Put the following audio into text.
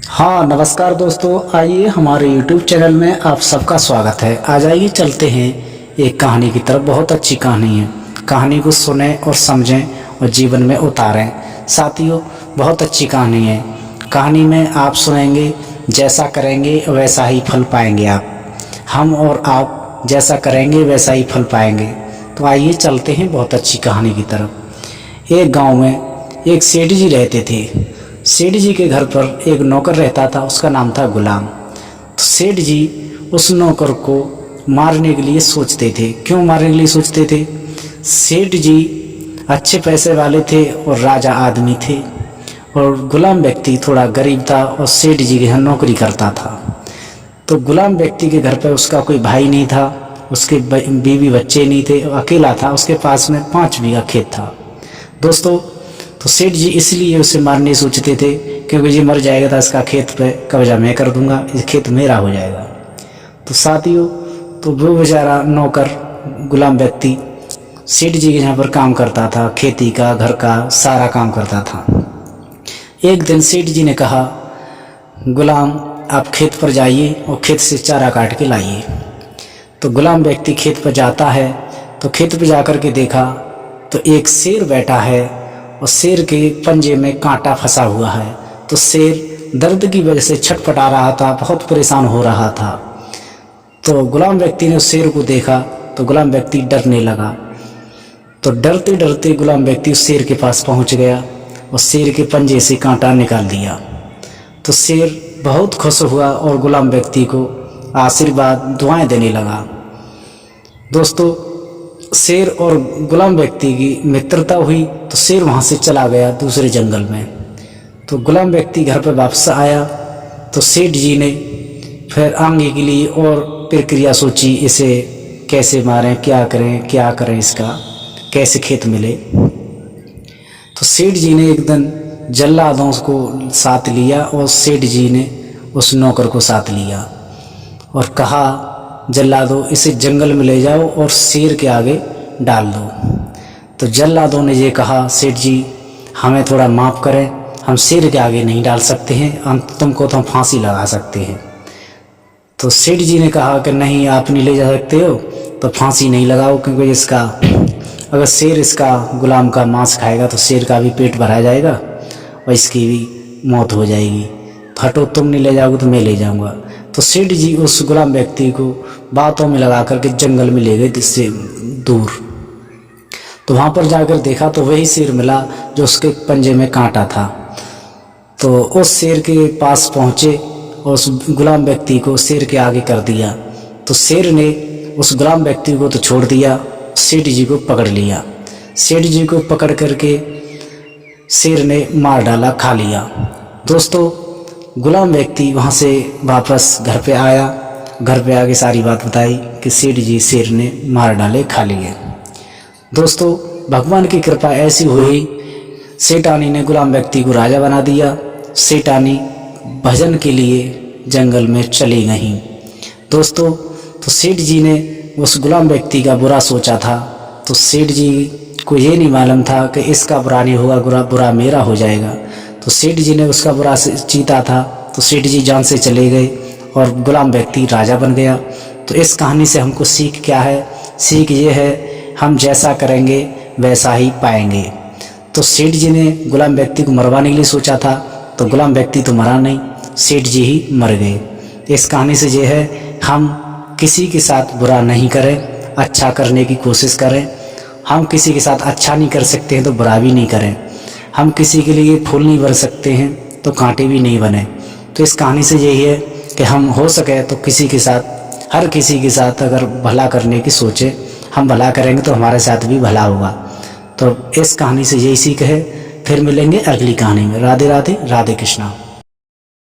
हाँ नमस्कार दोस्तों, आइए हमारे YouTube चैनल में आप सबका स्वागत है। आ जाइए चलते हैं एक कहानी की तरफ। बहुत अच्छी कहानी है। कहानी को सुने और समझें और जीवन में उतारें। साथियों, बहुत अच्छी कहानी है। कहानी में आप सुनेंगे, जैसा करेंगे वैसा ही फल पाएंगे आप। हम और आप जैसा करेंगे वैसा ही फल पाएंगे। तो आइए चलते हैं बहुत अच्छी कहानी की तरफ। एक गाँव में एक सेठ जी रहते थे। सेठ जी के घर पर एक नौकर रहता था, उसका नाम था गुलाम। तो सेठ जी उस नौकर को मारने के लिए सोचते थे। क्यों मारने के लिए सोचते थे? सेठ जी अच्छे पैसे वाले थे और राजा आदमी थे, और गुलाम व्यक्ति थोड़ा गरीब था और सेठ जी के यहाँ नौकरी करता था। तो गुलाम व्यक्ति के घर पर उसका कोई भाई नहीं था, उसके बीवी बच्चे नहीं थे, अकेला था। उसके पास में 5 बीघा खेत था। दोस्तों, तो सेठ जी इसलिए उसे मारने सोचते थे, क्योंकि ये मर जाएगा तो इसका खेत पे कब्जा मैं कर दूंगा, ये खेत मेरा हो जाएगा। तो साथियों, तो वो बेचारा नौकर गुलाम व्यक्ति सेठ जी के यहाँ पर काम करता था, खेती का, घर का सारा काम करता था। एक दिन सेठ जी ने कहा, गुलाम आप खेत पर जाइए और खेत से चारा काट के लाइए। तो गुलाम व्यक्ति खेत पर जाता है। तो खेत पर जाकर के देखा तो एक शेर बैठा है और शेर के पंजे में कांटा फंसा हुआ है। तो शेर दर्द की वजह से छटपटा रहा था, बहुत परेशान हो रहा था। तो गुलाम व्यक्ति ने उस शेर को देखा तो गुलाम व्यक्ति डरने लगा। तो डरते डरते गुलाम व्यक्ति उस शेर के पास पहुंच गया और शेर के पंजे से कांटा निकाल दिया। तो शेर बहुत खुश हुआ और गुलाम व्यक्ति को आशीर्वाद दुआएं देने लगा। दोस्तों, शेर और गुलाम व्यक्ति की मित्रता हुई तो शेर वहाँ से चला गया दूसरे जंगल में। तो गुलाम व्यक्ति घर पर वापस आया तो सेठ जी ने फिर आगे के लिए और प्रक्रिया सोची, इसे कैसे मारें, क्या करें इसका, कैसे खेत मिले। तो सेठ जी ने एक दिन जल्लादों को साथ लिया और सेठ जी ने उस नौकर को साथ लिया और कहा, जल्लादों इसे जंगल में ले जाओ और शेर के आगे डाल दो। तो जल्लादों ने ये कहा, सेठ जी हमें थोड़ा माफ़ करें, हम शेर के आगे नहीं डाल सकते हैं, हम तुमको तो हम फांसी लगा सकते हैं। तो सेठ जी ने कहा कि नहीं, आप नहीं ले जा सकते हो तो फांसी नहीं लगाओ, क्योंकि इसका अगर शेर इसका गुलाम का मांस खाएगा तो शेर का भी पेट भरा जाएगा और इसकी भी मौत हो जाएगी। हटो, तुम नहीं ले जाओगे तो मैं ले जाऊंगा। तो सेठ जी उस गुलाम व्यक्ति को बातों में लगा करके जंगल में ले गए, जिससे दूर। तो वहाँ पर जाकर देखा तो वही शेर मिला जो उसके पंजे में कांटा था। तो उस शेर के पास पहुँचे और उस गुलाम व्यक्ति को शेर के आगे कर दिया। तो शेर ने उस गुलाम व्यक्ति को तो छोड़ दिया, सेठ जी को पकड़ लिया। सेठ जी को पकड़ करके शेर ने मार डाला, खा लिया। दोस्तों, गुलाम व्यक्ति वहाँ से वापस घर पे आया। घर पे आके सारी बात बताई कि सेठ जी शेर ने मार डाले, खा लिए। दोस्तों, भगवान की कृपा ऐसी हुई, सेठानी ने गुलाम व्यक्ति को राजा बना दिया। सेठानी भजन के लिए जंगल में चली गई। दोस्तों, तो सेठ जी ने उस गुलाम व्यक्ति का बुरा सोचा था। तो सेठ जी को ये नहीं मालूम था कि इसका बुरा नहीं होगा, बुरा मेरा हो जाएगा। तो सेठ जी ने उसका बुरा चीता था। तो सेठ जी जान से चले गए और गुलाम व्यक्ति राजा बन गया। तो इस कहानी से हमको सीख क्या है? सीख ये है, हम जैसा करेंगे वैसा ही पाएंगे। तो सेठ जी ने गुलाम व्यक्ति को मरवाने के लिए सोचा था, तो गुलाम व्यक्ति तो मरा नहीं, सेठ जी ही मर गए। इस कहानी से ये है, हम किसी के साथ बुरा नहीं करें, अच्छा करने की कोशिश करें। हम किसी के साथ अच्छा नहीं कर सकते हैं तो बुरा भी नहीं करें। हम किसी के लिए फूल नहीं बन सकते हैं तो कांटे भी नहीं बने। तो इस कहानी से यही है कि हम हो सके तो किसी के साथ, हर किसी के साथ अगर भला करने की सोचे, हम भला करेंगे तो हमारे साथ भी भला होगा। तो इस कहानी से यही सीख है। फिर मिलेंगे अगली कहानी में। राधे राधे, राधे कृष्णा।